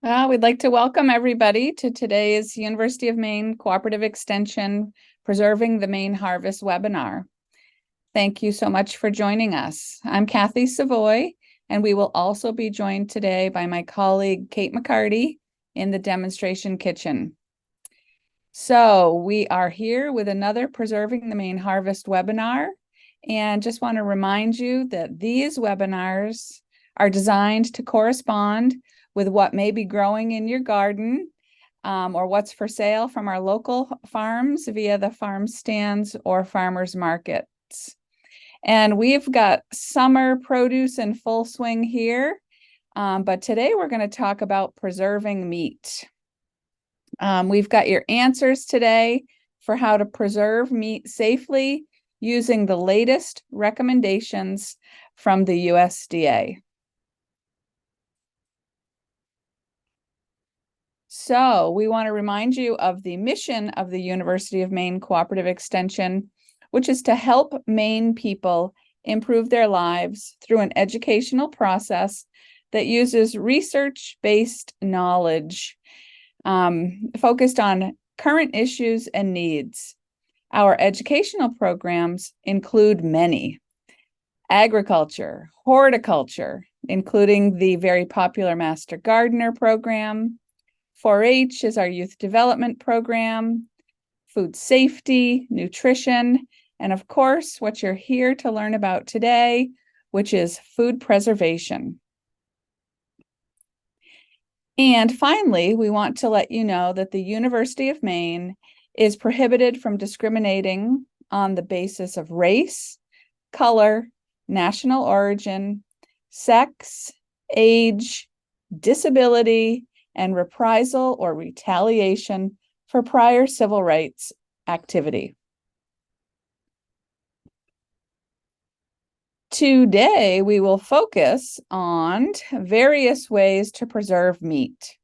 We'd like to welcome everybody to today's University of Maine Cooperative Extension Preserving the Maine Harvest webinar. Thank you so much for joining us. I'm Kathy Savoie, and we will also be joined today by my colleague Kate McCarty in the demonstration kitchen. So we are here with another Preserving the Maine Harvest webinar, and just want to remind you that these webinars are designed to correspond with what may be growing in your garden or what's for sale from our local farms via the farm stands or farmers markets. And we've got summer produce in full swing here, but today we're going to talk about preserving meat. We've got your answers today for how to preserve meat safely using the latest recommendations from the USDA. So we want to remind you of the mission of the University of Maine Cooperative Extension, which is to help Maine people improve their lives through an educational process that uses research-based knowledge focused on current issues and needs. Our educational programs include many: agriculture, horticulture, including the very popular Master Gardener program. 4-H is our youth development program, food safety, nutrition, and of course, what you're here to learn about today, which is food preservation. And finally, we want to let you know that the University of Maine is prohibited from discriminating on the basis of race, color, national origin, sex, age, disability, and reprisal or retaliation for prior civil rights activity. Today, we will focus on various ways to preserve meat.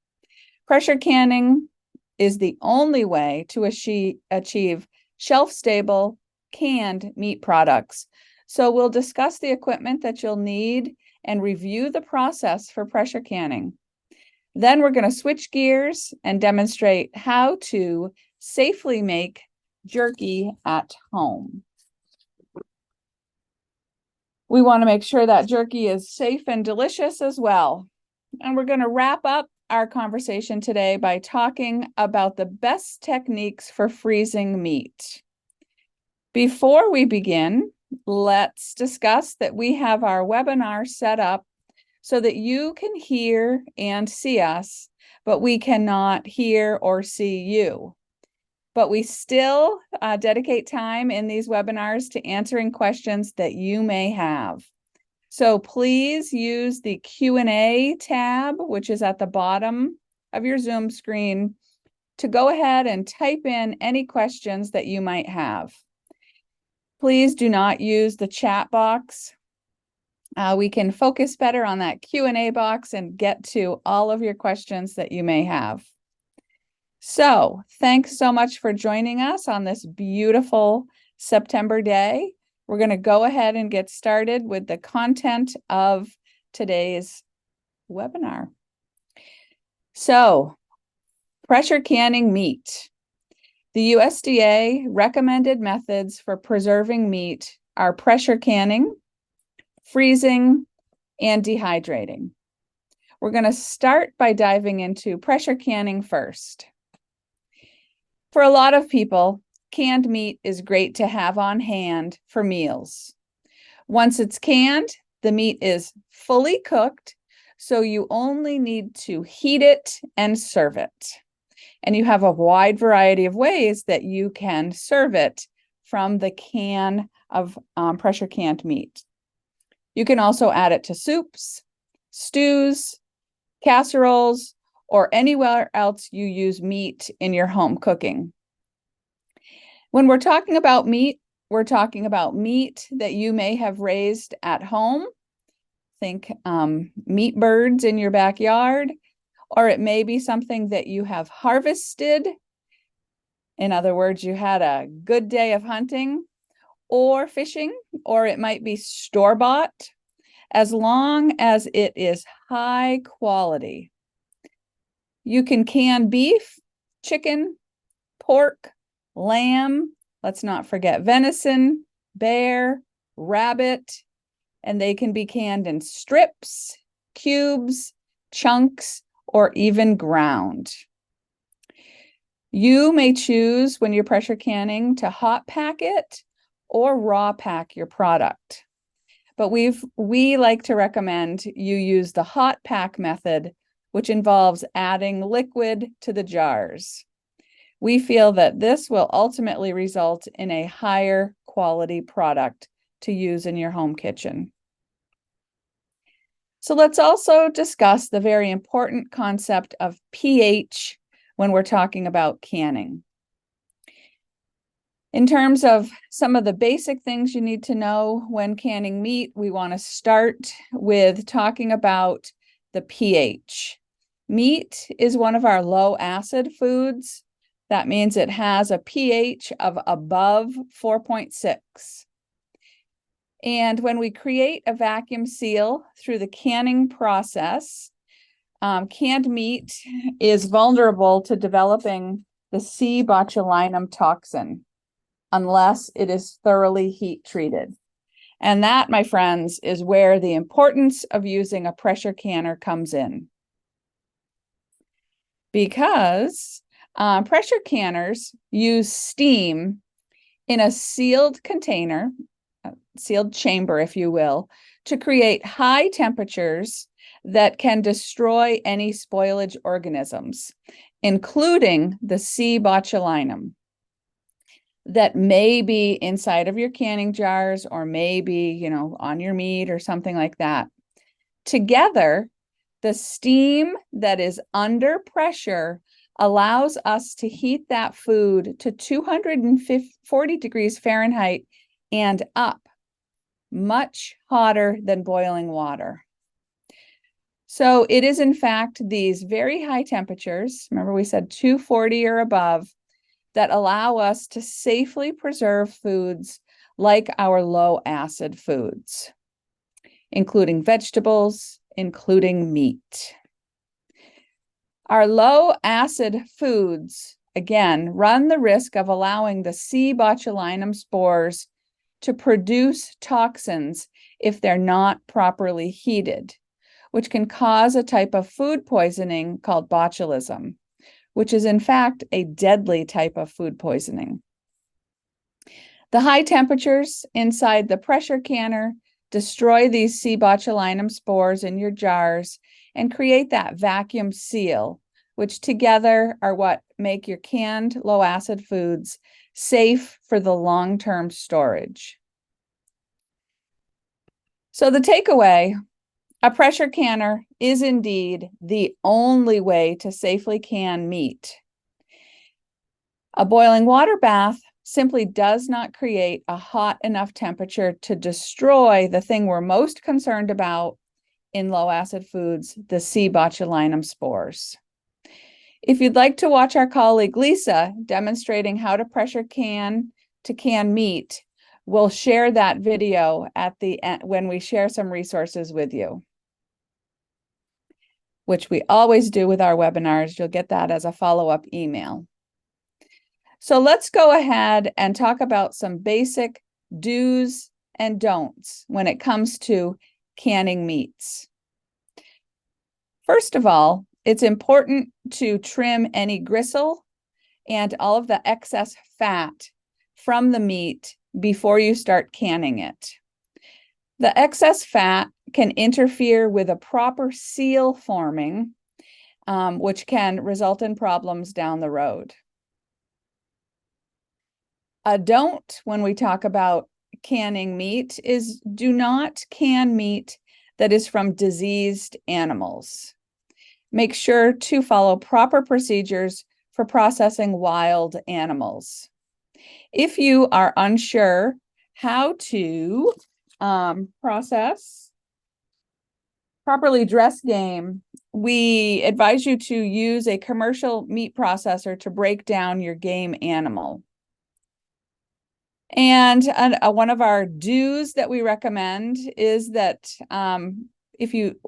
Pressure canning is the only way to achieve shelf-stable canned meat products. So we'll discuss the equipment that you'll need and review the process for pressure canning. Then we're going to switch gears and demonstrate how to safely make jerky at home. We want to make sure that jerky is safe and delicious as well. And we're going to wrap up our conversation today by talking about the best techniques for freezing meat. Before we begin, let's discuss that we have our webinar set up so that you can hear and see us, but we cannot hear or see you. But we still dedicate time in these webinars to answering questions that you may have. So please use the Q&A tab, which is at the bottom of your Zoom screen, to go ahead and type in any questions that you might have. Please do not use the chat box. We can focus better on that Q&A box and get to all of your questions that you may have. So thanks so much for joining us on this beautiful September day. We're going to go ahead and get started with the content of today's webinar. So, pressure canning meat. The USDA recommended methods for preserving meat are pressure canning, freezing, and dehydrating. We're going to start by diving into pressure canning first. For a lot of people, canned meat is great to have on hand for meals. Once it's canned, the meat is fully cooked, so you only need to heat it and serve it. And you have a wide variety of ways that you can serve it from the can of pressure canned meat. You can also add it to soups, stews, casseroles, or anywhere else you use meat in your home cooking. When we're talking about meat, we're talking about meat that you may have raised at home. Think meat birds in your backyard, or it may be something that you have harvested. In other words, you had a good day of hunting or fishing, or it might be store-bought, as long as it is high quality. You can can beef, chicken, pork, lamb, let's not forget venison, bear, rabbit, and they can be canned in strips, cubes, chunks, or even ground. You may choose when you're pressure canning to hot pack it or raw pack your product. But we like to recommend you use the hot pack method, which involves adding liquid to the jars. We feel that this will ultimately result in a higher quality product to use in your home kitchen. So let's also discuss the very important concept of pH when we're talking about canning. In terms of some of the basic things you need to know when canning meat, we want to start with talking about the pH. Meat is one of our low acid foods. That means it has a pH of above 4.6. And when we create a vacuum seal through the canning process, canned meat is vulnerable to developing the C. botulinum toxin unless it is thoroughly heat treated. And that, my friends, is where the importance of using a pressure canner comes in. Because pressure canners use steam in a sealed container, a sealed chamber, if you will, to create high temperatures that can destroy any spoilage organisms, including the C. botulinum that may be inside of your canning jars or maybe, on your meat or something like that. Together, the steam that is under pressure allows us to heat that food to 240 degrees Fahrenheit and up, much hotter than boiling water. So it is, in fact, these very high temperatures, remember we said 240 or above, that allow us to safely preserve foods like our low acid foods, including vegetables, including meat. Our low acid foods, again, run the risk of allowing the C. botulinum spores to produce toxins if they're not properly heated, which can cause a type of food poisoning called botulism, which is in fact a deadly type of food poisoning. The high temperatures inside the pressure canner destroy these C. botulinum spores in your jars and create that vacuum seal, which together are what make your canned low acid foods safe for the long-term storage. So the takeaway, a pressure canner is indeed the only way to safely can meat. A boiling water bath simply does not create a hot enough temperature to destroy the thing we're most concerned about in low acid foods, the C. botulinum spores. If you'd like to watch our colleague Lisa demonstrating how to pressure can to can meat, we'll share that video at the end when we share some resources with you, which we always do with our webinars. You'll get that as a follow-up email. So let's go ahead and talk about some basic do's and don'ts when it comes to canning meats. First of all, it's important to trim any gristle and all of the excess fat from the meat before you start canning it. The excess fat can interfere with a proper seal forming, which can result in problems down the road. A don't when we talk about canning meat is do not can meat that is from diseased animals. Make sure to follow proper procedures for processing wild animals. If you are unsure how to properly dress game, we advise you to use a commercial meat processor to break down your game animal. And one of our do's that we recommend is that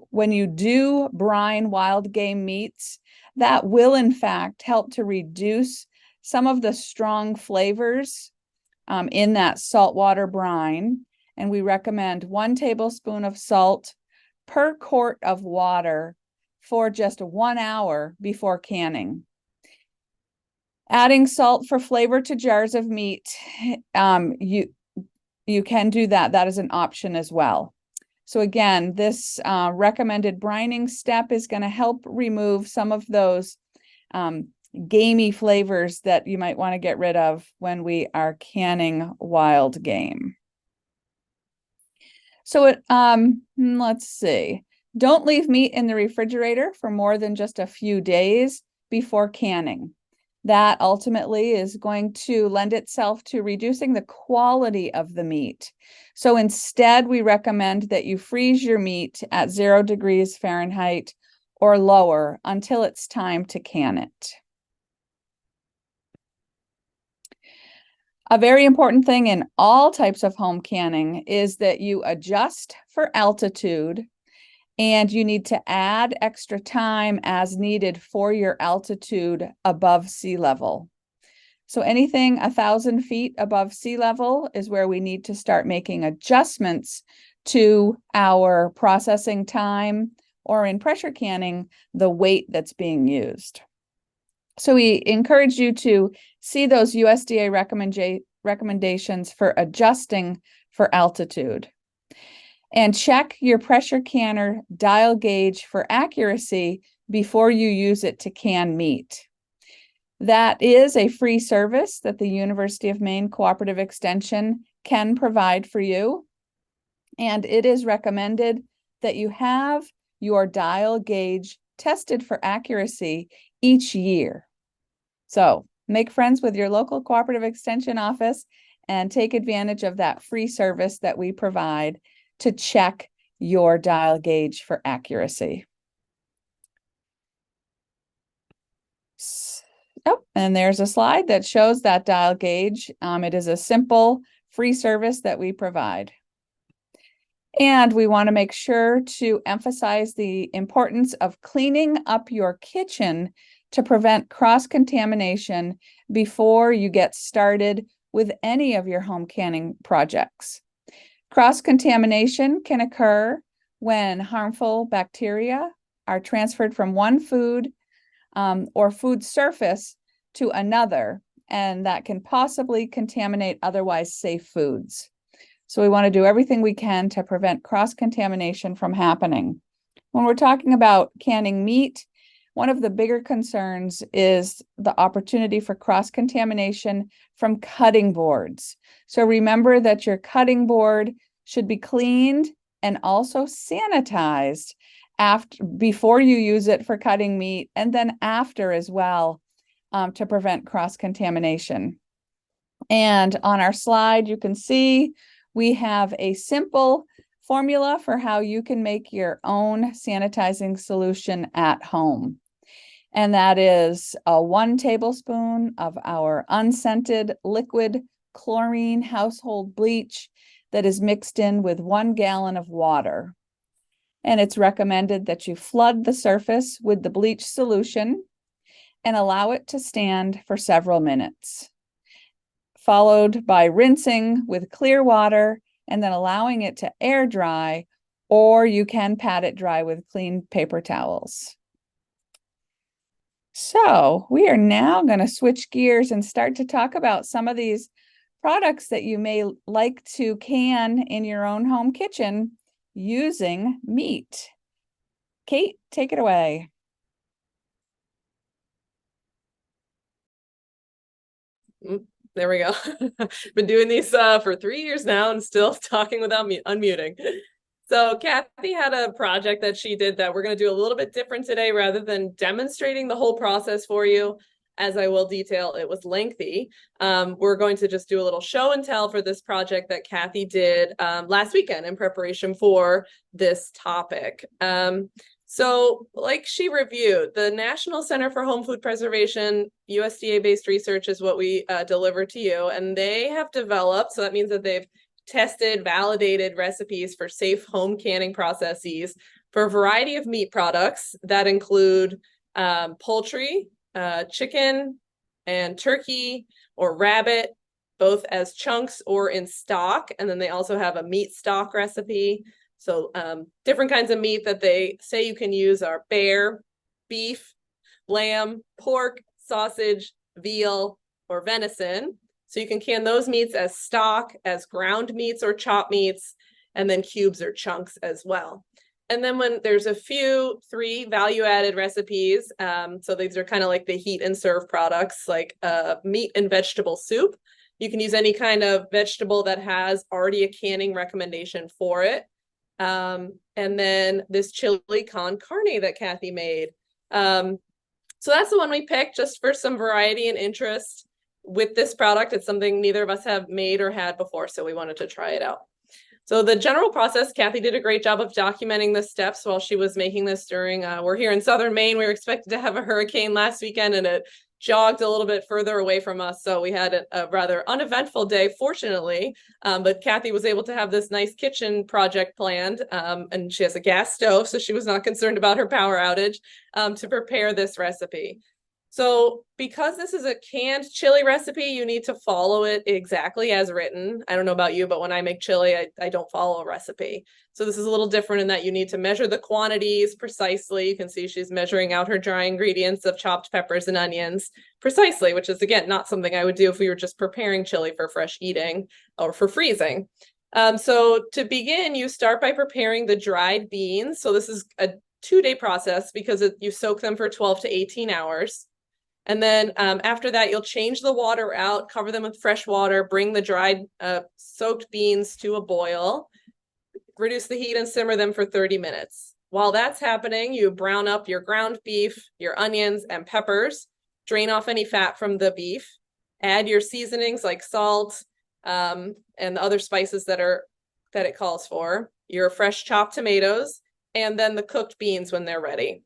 when you do brine wild game meats, that will in fact help to reduce some of the strong flavors in that saltwater brine. And we recommend 1 tablespoon of salt per quart of water for just 1 hour before canning. Adding salt for flavor to jars of meat, you can do that. That is an option as well. So again, this recommended brining step is going to help remove some of those gamey flavors that you might want to get rid of when we are canning wild game. So let's see. Don't leave meat in the refrigerator for more than just a few days before canning. That ultimately is going to lend itself to reducing the quality of the meat. So instead, we recommend that you freeze your meat at 0 degrees Fahrenheit or lower until it's time to can it. A very important thing in all types of home canning is that you adjust for altitude, and you need to add extra time as needed for your altitude above sea level. So anything 1,000 feet above sea level is where we need to start making adjustments to our processing time, or in pressure canning, the weight that's being used. So we encourage you to see those USDA recommendations for adjusting for altitude. And check your pressure canner dial gauge for accuracy before you use it to can meat. That is a free service that the University of Maine Cooperative Extension can provide for you. And it is recommended that you have your dial gauge tested for accuracy each year. So make friends with your local Cooperative Extension office and take advantage of that free service that we provide to check your dial gauge for accuracy. Oh, and there's a slide that shows that dial gauge. It is a simple free service that we provide. And we want to make sure to emphasize the importance of cleaning up your kitchen to prevent cross-contamination before you get started with any of your home canning projects. Cross-contamination can occur when harmful bacteria are transferred from one food or food surface to another, and that can possibly contaminate otherwise safe foods. So we want to do everything we can to prevent cross-contamination from happening. When we're talking about canning meat, one of the bigger concerns is the opportunity for cross-contamination from cutting boards. So remember that your cutting board should be cleaned and also sanitized before you use it for cutting meat, and then after as well, to prevent cross-contamination. And on our slide, you can see we have a simple formula for how you can make your own sanitizing solution at home. And that is 1 tablespoon of our unscented liquid chlorine household bleach that is mixed in with 1 gallon of water. And it's recommended that you flood the surface with the bleach solution and allow it to stand for several minutes, followed by rinsing with clear water and then allowing it to air dry, or you can pat it dry with clean paper towels. So we are now going to switch gears and start to talk about some of these products that you may like to can in your own home kitchen using meat. Kate, take it away. There we go. Been doing these for 3 years now and still talking without unmuting. So Kathy had a project that she did that we're going to do a little bit different today. Rather than demonstrating the whole process for you, as I will detail, it was lengthy. We're going to just do a little show and tell for this project that Kathy did last weekend in preparation for this topic. So like she reviewed, the National Center for Home Food Preservation, USDA-based research is what we deliver to you. And they have developed, so that means that they've tested, validated recipes for safe home canning processes for a variety of meat products that include poultry, chicken, and turkey or rabbit, both as chunks or in stock. And then they also have a meat stock recipe. So different kinds of meat that they say you can use are bear, beef, lamb, pork, sausage, veal, or venison. So you can can those meats as stock, as ground meats or chopped meats, and then cubes or chunks as well. And then when there's three value-added recipes, so these are kind of like the heat and serve products, like meat and vegetable soup. You can use any kind of vegetable that has already a canning recommendation for it. And then this chili con carne that Kathy made. So that's the one we picked just for some variety and interest with this product. It's something neither of us have made or had before, so we wanted to try it out. So the general process, Kathy did a great job of documenting the steps while she was making this during, we're here in southern Maine. We were expected to have a hurricane last weekend and it jogged a little bit further away from us. So we had a rather uneventful day, fortunately. But Kathy was able to have this nice kitchen project planned. And she has a gas stove, so she was not concerned about her power outage to prepare this recipe. So because this is a canned chili recipe, you need to follow it exactly as written. I don't know about you, but when I make chili, I don't follow a recipe. So this is a little different in that you need to measure the quantities precisely. You can see she's measuring out her dry ingredients of chopped peppers and onions precisely, which is, again, not something I would do if we were just preparing chili for fresh eating or for freezing. So to begin, you start by preparing the dried beans. So this is a 2-day process because you soak them for 12 to 18 hours. And then after that, you'll change the water out, cover them with fresh water, bring the dried soaked beans to a boil, reduce the heat and simmer them for 30 minutes. While that's happening, you brown up your ground beef, your onions and peppers, drain off any fat from the beef, add your seasonings like salt and the other spices that it calls for, your fresh chopped tomatoes, and then the cooked beans when they're ready.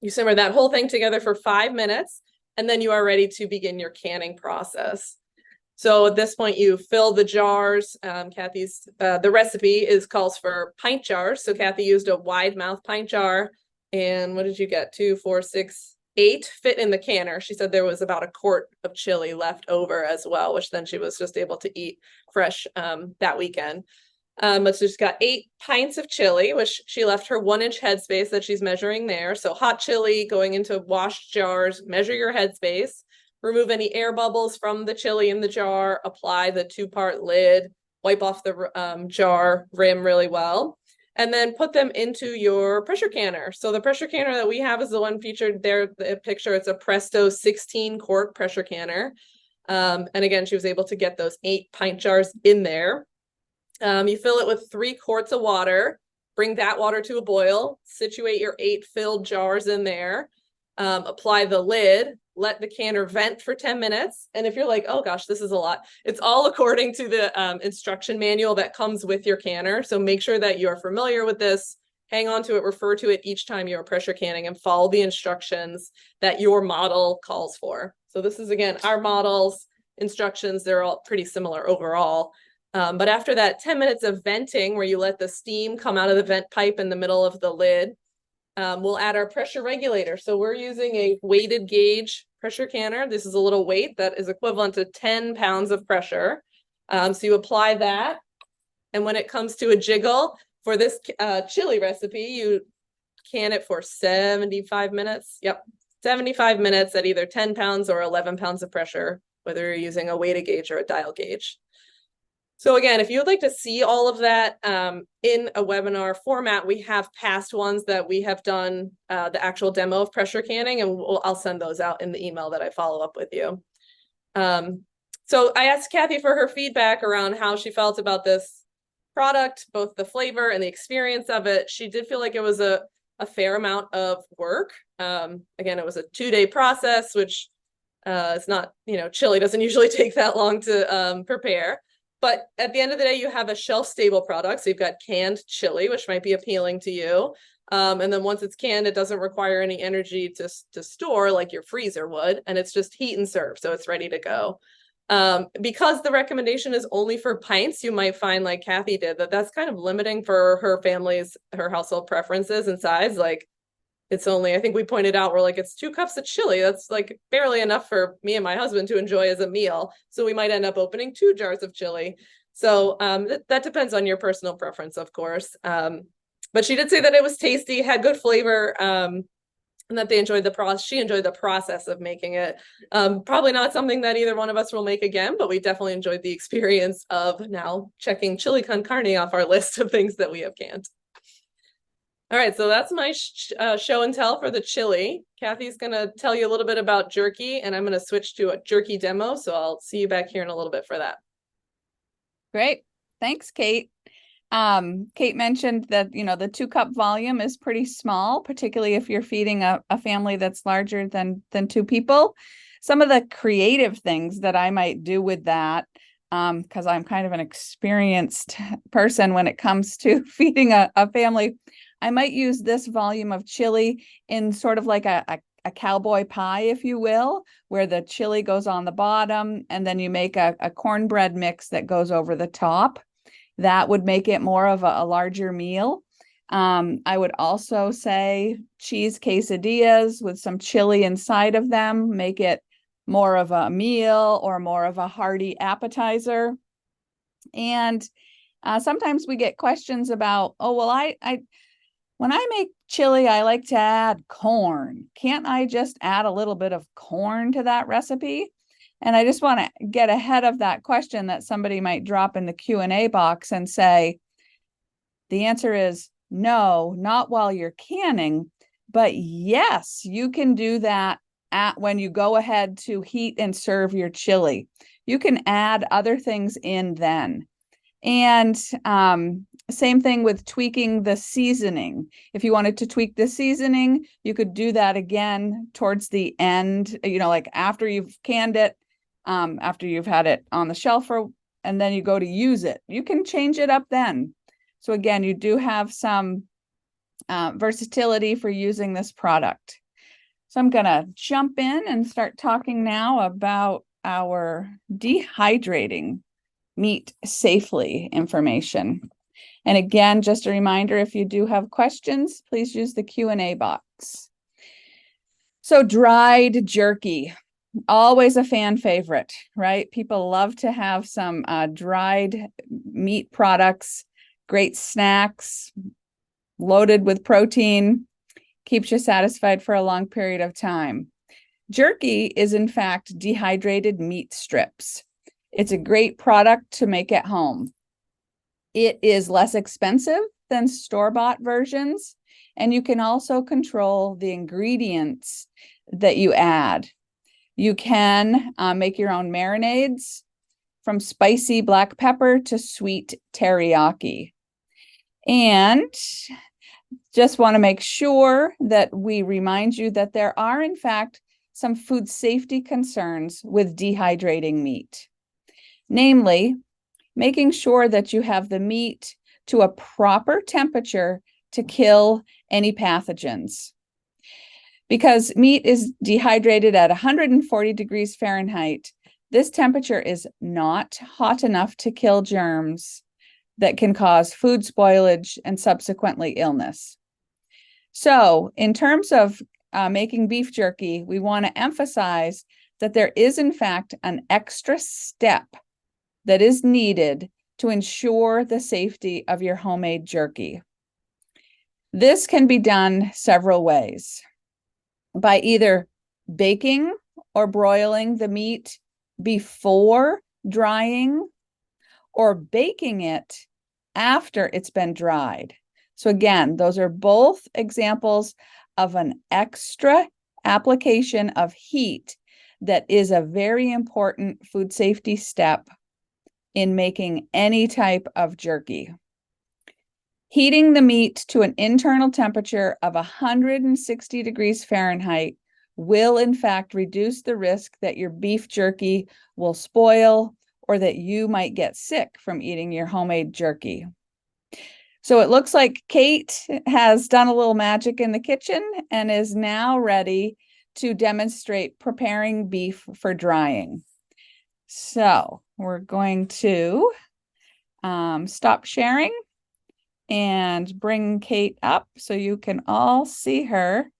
You simmer that whole thing together for 5 minutes, and then you are ready to begin your canning process. So at this point, you fill the jars. Kathy's, the recipe calls for pint jars. So Kathy used a wide mouth pint jar. And what did you get? 2, 4, 6, 8 fit in the canner. She said there was about a quart of chili left over as well, which then she was just able to eat fresh that weekend. But she's got 8 pints of chili, which she left her 1-inch headspace that she's measuring there. So hot chili going into washed jars, measure your headspace, remove any air bubbles from the chili in the jar, apply the 2-part lid, wipe off the jar rim really well, and then put them into your pressure canner. So the pressure canner that we have is the one featured there, the picture. It's a Presto 16-quart pressure canner. And again, she was able to get those 8 pint jars in there. You fill it with 3 quarts of water, bring that water to a boil, situate your 8 filled jars in there, apply the lid, let the canner vent for 10 minutes. And if you're like, oh gosh, this is a lot, it's all according to the instruction manual that comes with your canner. So make sure that you're familiar with this, hang on to it, refer to it each time you're pressure canning, and follow the instructions that your model calls for. So this is, again, our model's instructions. They're all pretty similar overall. But after that 10 minutes of venting, where you let the steam come out of the vent pipe in the middle of the lid, we'll add our pressure regulator. So we're using a weighted gauge pressure canner. This is a little weight that is equivalent to 10 pounds of pressure. So you apply that. And when it comes to a jiggle for this chili recipe, you can it for 75 minutes. Yep, 75 minutes at either 10 pounds or 11 pounds of pressure, whether you're using a weighted gauge or a dial gauge. So again, if you would like to see all of that in a webinar format, we have past ones that we have done the actual demo of pressure canning, and I'll send those out in the email that I follow up with you. So I asked Kathy for her feedback around how she felt about this product, both the flavor and the experience of it. She did feel like it was a fair amount of work. Again, it was a 2-day process, which is not, chili doesn't usually take that long to prepare. But at the end of the day, you have a shelf-stable product. So you've got canned chili, which might be appealing to you. And then once it's canned, it doesn't require any energy to store like your freezer would. And it's just heat and serve. So it's ready to go. Because the recommendation is only for pints, you might find, like Kathy did, that's kind of limiting for her household preferences and size. Like it's only, I think we pointed out, we're like, it's 2 cups of chili. That's like barely enough for me and my husband to enjoy as a meal. So we might end up opening 2 jars of chili. So that depends on your personal preference, of course. But she did say that it was tasty, had good flavor, and that they enjoyed the process. She enjoyed the process of making it. Probably not something that either one of us will make again, but we definitely enjoyed the experience of now checking chili con carne off our list of things that we have canned. All right, so that's my show and tell for the chili. Kathy's gonna tell you a little bit about jerky, and I'm gonna switch to a jerky demo. So I'll see you back here in a little bit for that. Great. Thanks, Kate. Kate mentioned that, the 2-cup volume is pretty small, particularly if you're feeding a family that's larger than 2 people. Some of the creative things that I might do with that, because I'm kind of an experienced person when it comes to feeding a family, I might use this volume of chili in sort of like a cowboy pie, if you will, where the chili goes on the bottom and then you make a cornbread mix that goes over the top. That would make it more of a larger meal. I would also say cheese quesadillas with some chili inside of them, make it more of a meal or more of a hearty appetizer. And sometimes we get questions about, oh, well, when I make chili, I like to add corn. Can't I just add a little bit of corn to that recipe? And I just want to get ahead of that question that somebody might drop in the Q&A box and say, the answer is no, not while you're canning, but yes, you can do that when you go ahead to heat and serve your chili. You can add other things in then. And same thing with tweaking the seasoning. If you wanted to tweak the seasoning, you could do that again towards the end, like after you've canned it, after you've had it on the shelf, and then you go to use it. You can change it up then. So again, you do have some versatility for using this product. So I'm going to jump in and start talking now about our dehydrating meat safely information. And again, just a reminder, if you do have questions, please use the Q&A box. So dried jerky, always a fan favorite, right? People love to have some dried meat products, great snacks, loaded with protein, keeps you satisfied for a long period of time. Jerky is in fact dehydrated meat strips. It's a great product to make at home. It is less expensive than store-bought versions, and you can also control the ingredients that you add. You can make your own marinades, from spicy black pepper to sweet teriyaki. And just want to make sure that we remind you that there are, in fact, some food safety concerns with dehydrating meat. Namely, making sure that you have the meat to a proper temperature to kill any pathogens. Because meat is dehydrated at 140 degrees Fahrenheit, this temperature is not hot enough to kill germs that can cause food spoilage and subsequently illness. So in terms of making beef jerky, we want to emphasize that there is, in fact, an extra step that is needed to ensure the safety of your homemade jerky. This can be done several ways. By either baking or broiling the meat before drying, or baking it after it's been dried. So again, those are both examples of an extra application of heat that is a very important food safety step in making any type of jerky. Heating the meat to an internal temperature of 160 degrees Fahrenheit will in fact reduce the risk that your beef jerky will spoil or that you might get sick from eating your homemade jerky. So it looks like Kate has done a little magic in the kitchen and is now ready to demonstrate preparing beef for drying. So we're going to stop sharing and bring Kate up so you can all see her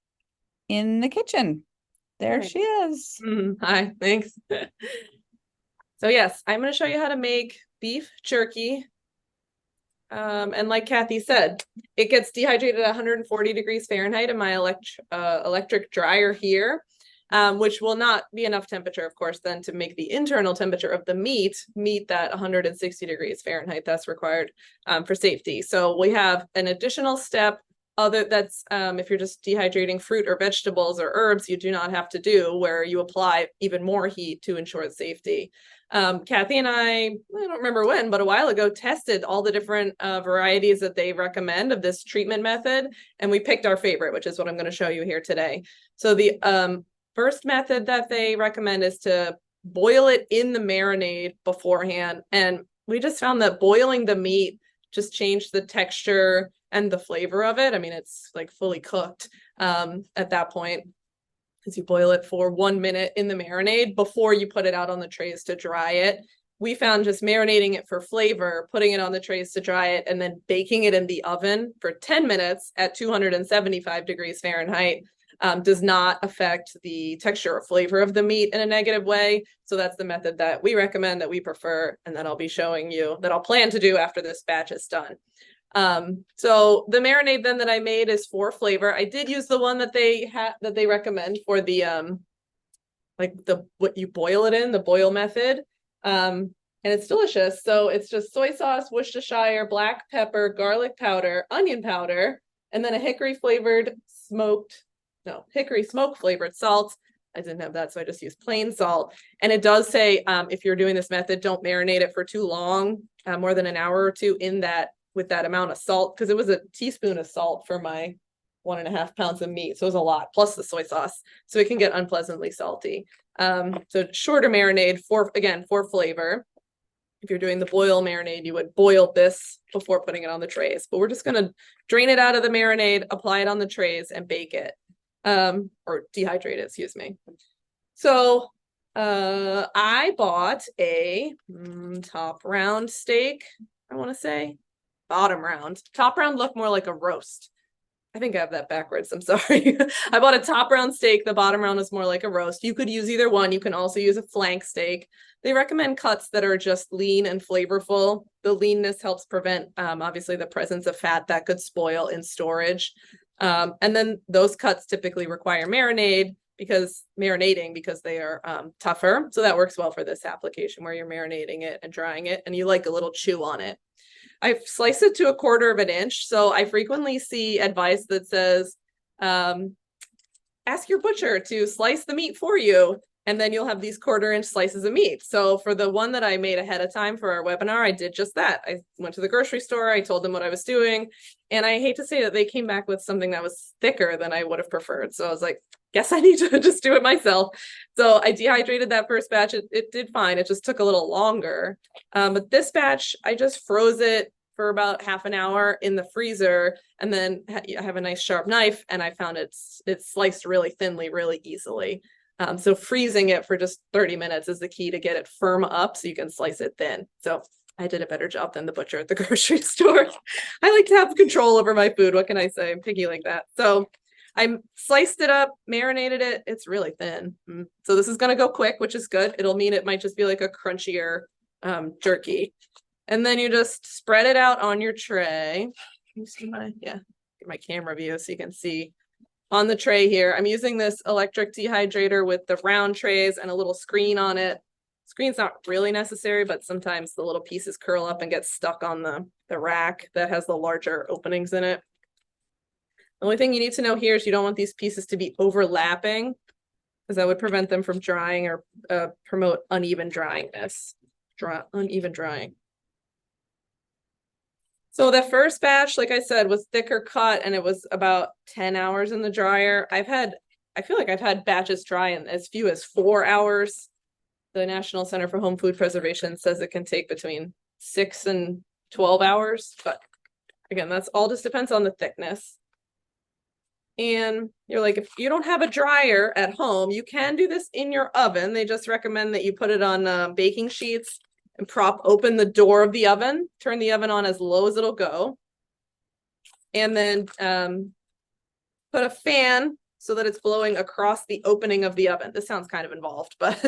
in the kitchen. There Hi. she is. Hi, thanks. So yes, I'm going to show you how to make beef jerky. And like Kathy said, it gets dehydrated at 140 degrees Fahrenheit in my electric dryer here, which will not be enough temperature, of course, then to make the internal temperature of the meat that 160 degrees Fahrenheit that's required for safety. So we have an additional step that's if you're just dehydrating fruit or vegetables or herbs, you do not have to do, where you apply even more heat to ensure safety. Kathy and I don't remember when, but a while ago, tested all the different varieties that they recommend of this treatment method, and we picked our favorite, which is what I'm going to show you here today. So the first method that they recommend is to boil it in the marinade beforehand, and we just found that boiling the meat just changed the texture and the flavor of it. I mean, it's like fully cooked at that point, because you boil it for 1 minute in the marinade before you put it out on the trays to dry it. We found just marinating it for flavor, putting it on the trays to dry it, and then baking it in the oven for 10 minutes at 275 degrees Fahrenheit does not affect the texture or flavor of the meat in a negative way. So that's the method that we recommend, that we prefer, and that I'll be showing you, that I'll plan to do after this batch is done. So the marinade then that I made is for flavor. I did use the one that they recommend for the what you boil it in, the boil method. And it's delicious. So it's just soy sauce, Worcestershire, black pepper, garlic powder, onion powder, and then a hickory smoke flavored salt. I didn't have that, so I just used plain salt. And it does say, if you're doing this method, don't marinate it for too long, more than an hour or two with that amount of salt, because it was a teaspoon of salt for my 1.5 pounds of meat. So it was a lot, plus the soy sauce. So it can get unpleasantly salty. So shorter marinade for flavor. If you're doing the boil marinade, you would boil this before putting it on the trays. But we're just going to drain it out of the marinade, apply it on the trays, and bake it. Or dehydrate it, excuse me. So I bought a top round steak, I want to say. Bottom round. Top round looked more like a roast. I think I have that backwards. I'm sorry. I bought a top round steak. The bottom round is more like a roast. You could use either one. You can also use a flank steak. They recommend cuts that are just lean and flavorful. The leanness helps prevent, obviously, the presence of fat that could spoil in storage. And then those cuts typically require marinating because they are tougher. So that works well for this application, where you're marinating it and drying it, and you like a little chew on it. I've sliced it to 1/4 inch. So I frequently see advice that says, ask your butcher to slice the meat for you, and then you'll have these 1/4 inch slices of meat. So for the one that I made ahead of time for our webinar, I did just that. I went to the grocery store, I told them what I was doing, and I hate to say that they came back with something that was thicker than I would have preferred. So I was like, guess I need to just do it myself. So I dehydrated that first batch. It did fine. It just took a little longer. But this batch, I just froze it for about half an hour in the freezer. And then I have a nice sharp knife, and I found it's sliced really thinly, really easily. So freezing it for just 30 minutes is the key to get it firm up so you can slice it thin. So I did a better job than the butcher at the grocery store. I like to have control over my food. What can I say? I'm picky like that. So I sliced it up, marinated it. It's really thin. So this is going to go quick, which is good. It'll mean it might just be like a crunchier jerky. And then you just spread it out on your tray. Can you see my camera view so you can see on the tray here. I'm using this electric dehydrator with the round trays and a little screen on it. Screen's not really necessary, but sometimes the little pieces curl up and get stuck on the rack that has the larger openings in it. The only thing you need to know here is you don't want these pieces to be overlapping, because that would prevent them from drying or promote uneven dryingness. Uneven drying. So the first batch, like I said, was thicker cut, and it was about 10 hours in the dryer. I feel like I've had batches dry in as few as 4 hours. The National Center for Home Food Preservation says it can take between 6 and 12 hours. But again, that's all just depends on the thickness. And you're like, if you don't have a dryer at home, you can do this in your oven. They just recommend that you put it on baking sheets and prop open the door of the oven, turn the oven on as low as it'll go. And then put a fan so that it's blowing across the opening of the oven. This sounds kind of involved, but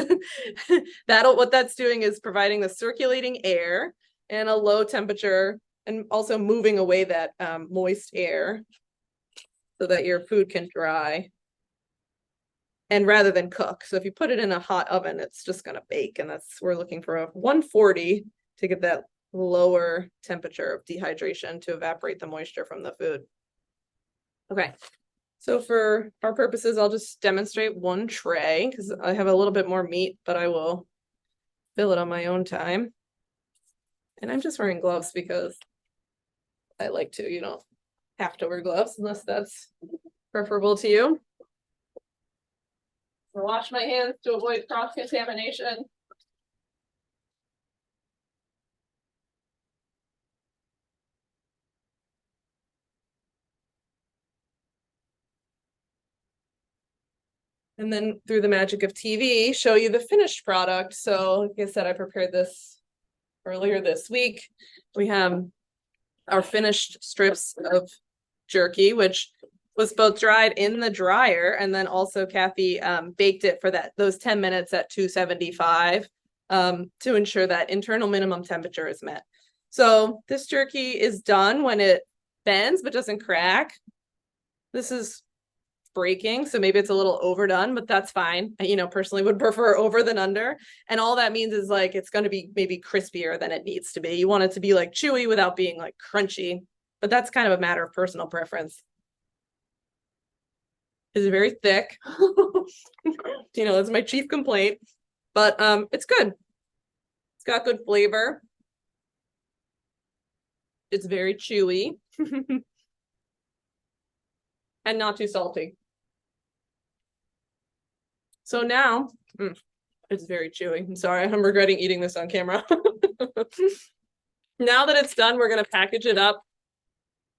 what that's doing is providing the circulating air and a low temperature and also moving away that moist air so that your food can dry and rather than cook. So if you put it in a hot oven, it's just going to bake, and we're looking for a 140 to get that lower temperature of dehydration to evaporate the moisture from the food. Okay, so for our purposes, I'll just demonstrate one tray because I have a little bit more meat, but I will fill it on my own time. And I'm just wearing gloves because I like to, you don't have to wear gloves unless that's preferable to you. I'll wash my hands to avoid cross-contamination. And then through the magic of TV, show you the finished product. So like I said, I prepared this earlier this week. We have our finished strips of jerky, which was both dried in the dryer, and then also Kathy baked it for those 10 minutes at 275 to ensure that internal minimum temperature is met. So this jerky is done when it bends but doesn't crack. This is breaking, so maybe it's a little overdone, but that's fine. Personally would prefer over than under. And all that means is like it's going to be maybe crispier than it needs to be. You want it to be like chewy without being like crunchy, but that's kind of a matter of personal preference. It's very thick. That's my chief complaint, but it's good. It's got good flavor. It's very chewy and not too salty. So now, it's very chewy. I'm sorry, I'm regretting eating this on camera. Now that it's done, we're going to package it up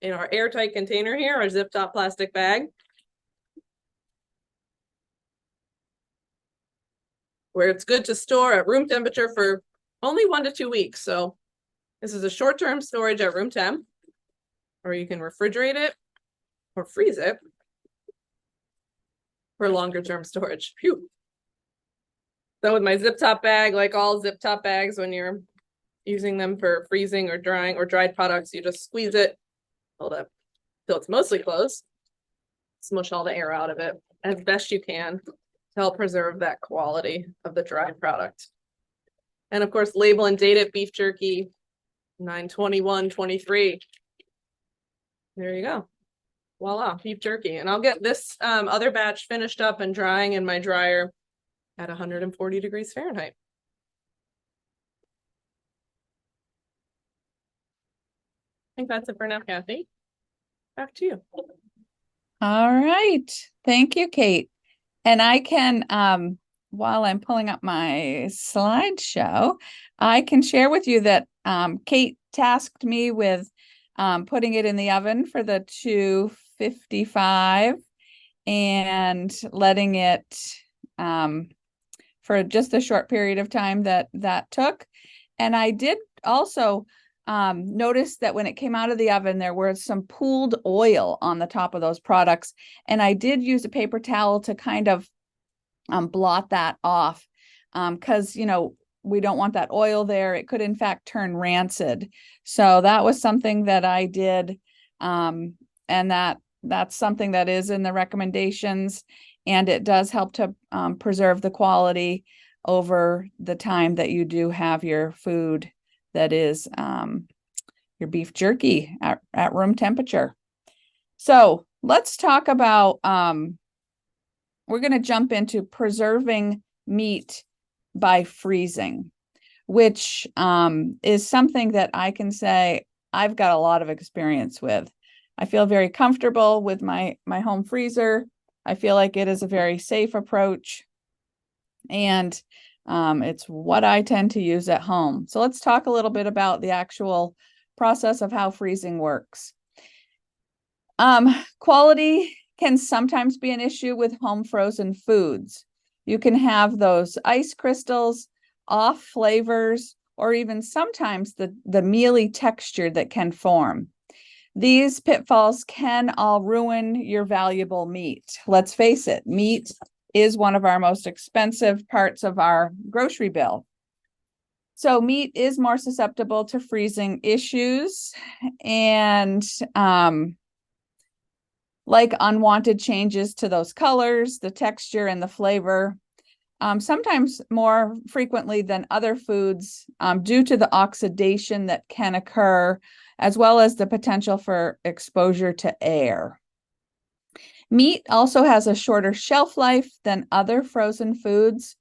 in our airtight container here, our zip top plastic bag, where it's good to store at room temperature for only 1 to 2 weeks. So this is a short-term storage at room temp, or you can refrigerate it or freeze it for longer term storage. Phew. So with my zip top bag, like all zip top bags, when you're using them for freezing or drying or dried products, you just squeeze it, hold up till it's mostly closed, smush all the air out of it as best you can to help preserve that quality of the dried product. And of course, label and date it, beef jerky 9/21/23. There you go. Voila, beef jerky. And I'll get this other batch finished up and drying in my dryer at 140 degrees Fahrenheit. I think that's it for now, Kathy. Back to you. All right. Thank you, Kate. And I can, while I'm pulling up my slideshow, I can share with you that Kate tasked me with putting it in the oven for the 255 and letting it for just a short period of time that took. And I did also notice that when it came out of the oven, there was some pooled oil on the top of those products. And I did use a paper towel to kind of blot that off because, we don't want that oil there. It could, in fact, turn rancid. So that was something that I did. And that's something that is in the recommendations. And it does help to preserve the quality over the time that you do have your food that is your beef jerky at room temperature. So let's talk about, we're going to jump into preserving meat by freezing, which is something that I can say I've got a lot of experience with. I feel very comfortable with my home freezer. I feel like it is a very safe approach, and it's what I tend to use at home. So let's talk a little bit about the actual process of how freezing works. Quality can sometimes be an issue with home frozen foods. You can have those ice crystals, off flavors, or even sometimes the mealy texture that can form. These pitfalls can all ruin your valuable meat. Let's face it, meat is one of our most expensive parts of our grocery bill. So meat is more susceptible to freezing issues, and like unwanted changes to those colors, the texture, and the flavor, sometimes more frequently than other foods, due to the oxidation that can occur, as well as the potential for exposure to air. Meat also has a shorter shelf life than other frozen foods,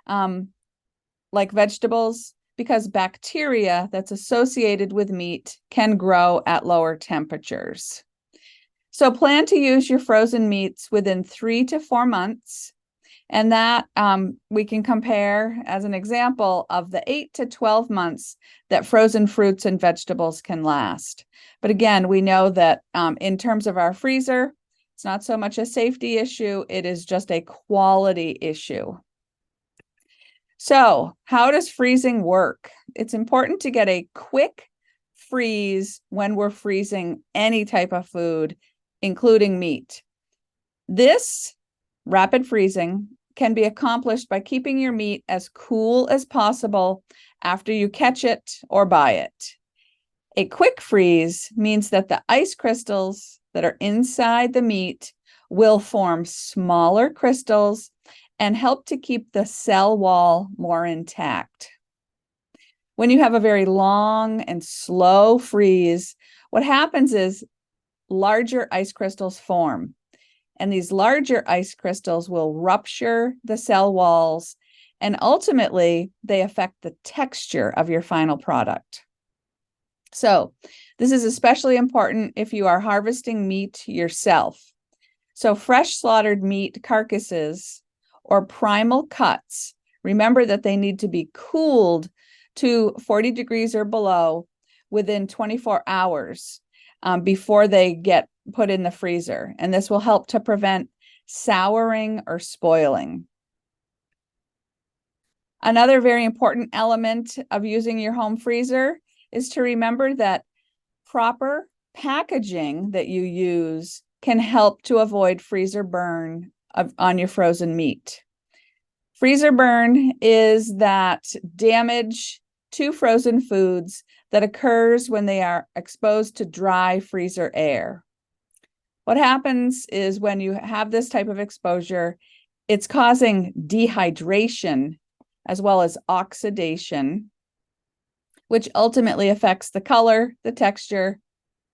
like vegetables, because bacteria that's associated with meat can grow at lower temperatures. So plan to use your frozen meats within 3 to 4 months. And that we can compare as an example of the 8 to 12 months that frozen fruits and vegetables can last. But again, we know that in terms of our freezer, it's not so much a safety issue, it is just a quality issue. So how does freezing work? It's important to get a quick freeze when we're freezing any type of food, including meat. This rapid freezing can be accomplished by keeping your meat as cool as possible after you catch it or buy it. A quick freeze means that the ice crystals that are inside the meat will form smaller crystals and help to keep the cell wall more intact. When you have a very long and slow freeze, what happens is larger ice crystals form. And these larger ice crystals will rupture the cell walls, and ultimately they affect the texture of your final product. So this is especially important if you are harvesting meat yourself. So fresh slaughtered meat carcasses or primal cuts, remember that they need to be cooled to 40 degrees or below within 24 hours before they get put in the freezer. And this will help to prevent souring or spoiling. Another very important element of using your home freezer is to remember that proper packaging that you use can help to avoid freezer burn on your frozen meat. Freezer burn is that damage to frozen foods that occurs when they are exposed to dry freezer air. What happens is when you have this type of exposure, it's causing dehydration as well as oxidation, which ultimately affects the color, the texture,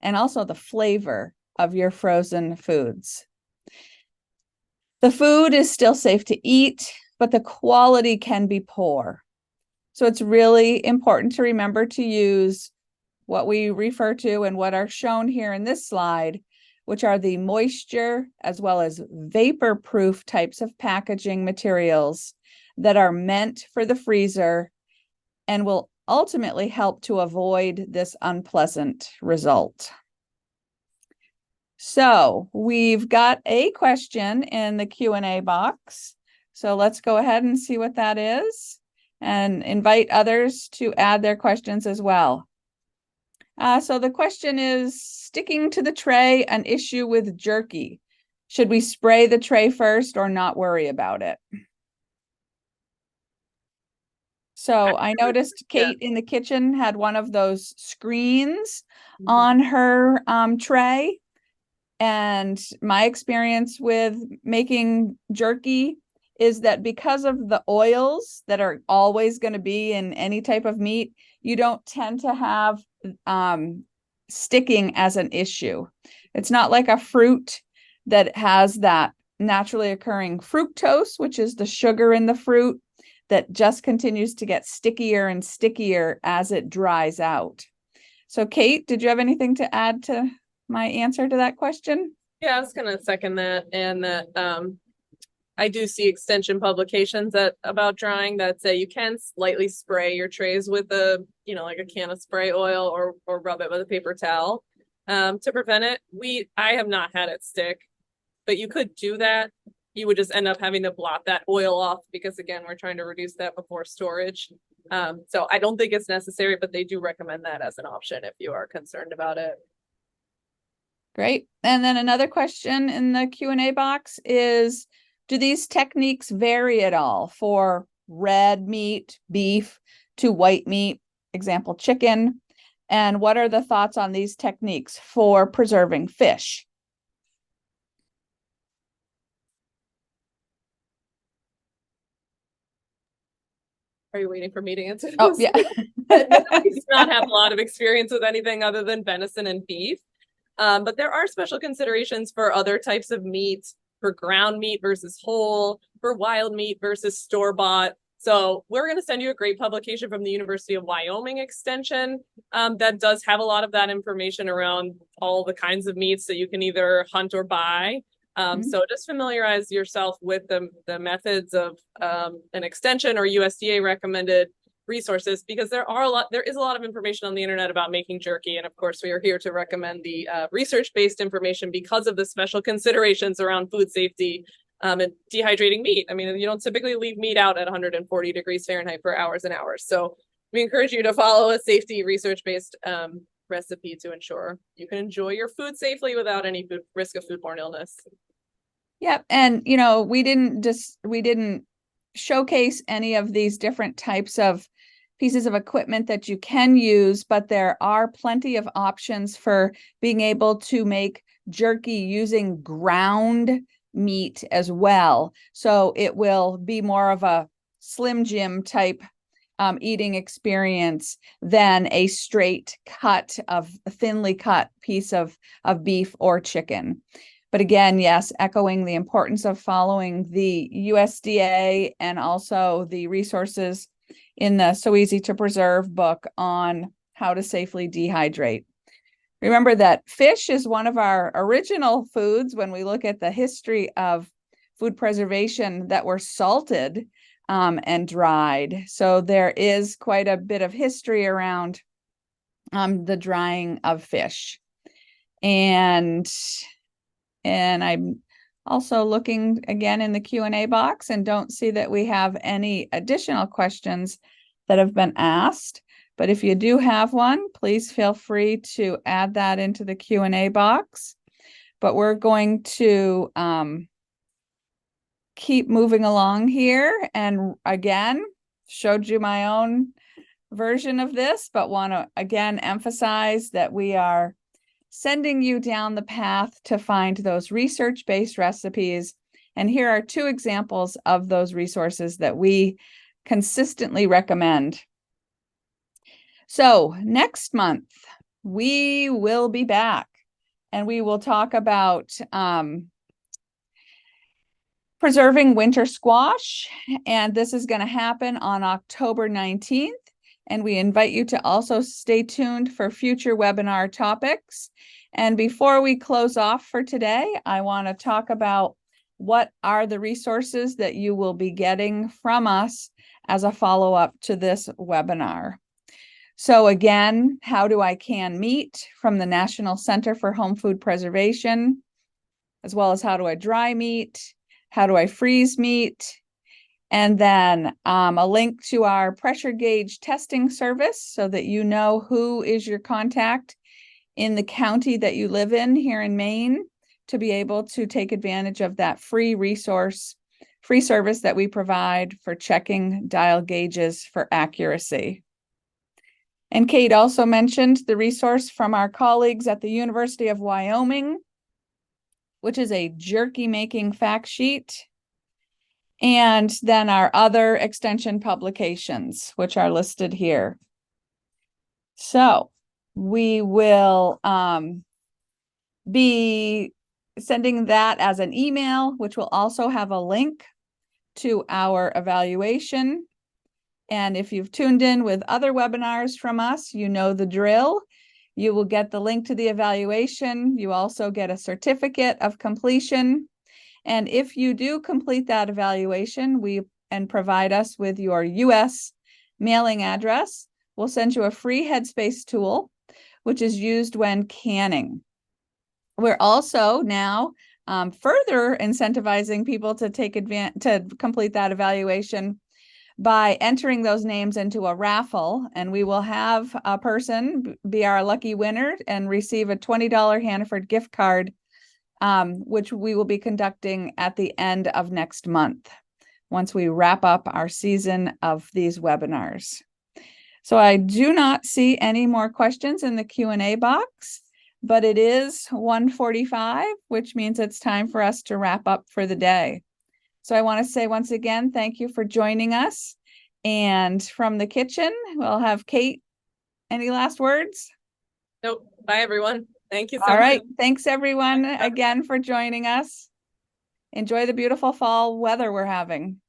and also the flavor of your frozen foods. The food is still safe to eat, but the quality can be poor. So it's really important to remember to use what we refer to and what are shown here in this slide, which are the moisture as well as vapor-proof types of packaging materials that are meant for the freezer and will ultimately help to avoid this unpleasant result. So we've got a question in the Q&A box. So let's go ahead and see what that is and invite others to add their questions as well. So the question is, sticking to the tray, an issue with jerky. Should we spray the tray first or not worry about it? So I noticed Kate in the kitchen had one of those screens on her tray. And my experience with making jerky is that because of the oils that are always going to be in any type of meat, you don't tend to have sticking as an issue. It's not like a fruit that has that naturally occurring fructose, which is the sugar in the fruit that just continues to get stickier and stickier as it dries out. So Kate, did you have anything to add to my answer to that question? Yeah, I was gonna second that, and that I do see extension publications that about drying that say you can slightly spray your trays with a, like a can of spray oil or rub it with a paper towel to prevent it. I have not had it stick. but you could do that. You would just end up having to blot that oil off because again, we're trying to reduce that before storage. So I don't think it's necessary, but they do recommend that as an option if you are concerned about it. Great. And then another question in the Q&A box is, do these techniques vary at all for red meat, beef, to white meat, example, chicken? And what are the thoughts on these techniques for preserving fish? Are you waiting for me to answer Oh, those? yeah. I do not have a lot of experience with anything other than venison and beef. But there are special considerations for other types of meat, for ground meat versus whole, for wild meat versus store-bought. So we're going to send you a great publication from the University of Wyoming Extension that does have a lot of that information around all the kinds of meats that you can either hunt or buy. So just familiarize yourself with the methods of an extension or USDA recommended resources, because there is a lot of information on the internet about making jerky. And of course, we are here to recommend the research-based information because of the special considerations around food safety and dehydrating meat. I mean, you don't typically leave meat out at 140 degrees Fahrenheit for hours and hours. So we encourage you to follow a safety research-based recipe to ensure you can enjoy your food safely without any risk of foodborne illness. Yep. And, we didn't showcase any of these different types of pieces of equipment that you can use, but there are plenty of options for being able to make jerky using ground meat as well. So it will be more of a Slim Jim type eating experience than a straight cut of a thinly cut piece of beef or chicken. But again, yes, echoing the importance of following the USDA and also the resources in the So Easy to Preserve book on how to safely dehydrate. Remember that fish is one of our original foods when we look at the history of food preservation that were salted and dried. So there is quite a bit of history around the drying of fish. And I'm also looking again in the Q&A box and don't see that we have any additional questions that have been asked. But if you do have one, please feel free to add that into the Q&A box. But we're going to keep moving along here. And again, showed you my own version of this, but want to again emphasize that we are sending you down the path to find those research-based recipes. And here are two examples of those resources that we consistently recommend. So next month, we will be back and we will talk about preserving winter squash. And this is going to happen on October 19th. And we invite you to also stay tuned for future webinar topics. And before we close off for today, I want to talk about what are the resources that you will be getting from us as a follow-up to this webinar. So again, how do I can meat from the National Center for Home Food Preservation, as well as how do I dry meat, how do I freeze meat, and then a link to our pressure gauge testing service so that you know who is your contact in the county that you live in here in Maine to be able to take advantage of that free service that we provide for checking dial gauges for accuracy. And Kate also mentioned the resource from our colleagues at the University of Wyoming, which is a jerky making fact sheet. And then our other extension publications, which are listed here. So we will be sending that as an email, which will also have a link to our evaluation. And if you've tuned in with other webinars from us, you know the drill. You will get the link to the evaluation. You also get a certificate of completion. And if you do complete that evaluation and provide us with your US mailing address, we'll send you a free Headspace tool, which is used when canning. We're also now further incentivizing people to take to complete that evaluation by entering those names into a raffle, and we will have a person be our lucky winner and receive a $20 Hannaford gift card, which we will be conducting at the end of next month, once we wrap up our season of these webinars. So I do not see any more questions in the Q&A box, but it is 1:45, which means it's time for us to wrap up for the day. So I want to say once again, thank you for joining us. And from the kitchen, we'll have Kate. Any last words? Nope. Bye, everyone. Thank you so All much. right. Thanks, everyone, again for joining us. Enjoy the beautiful fall weather we're having.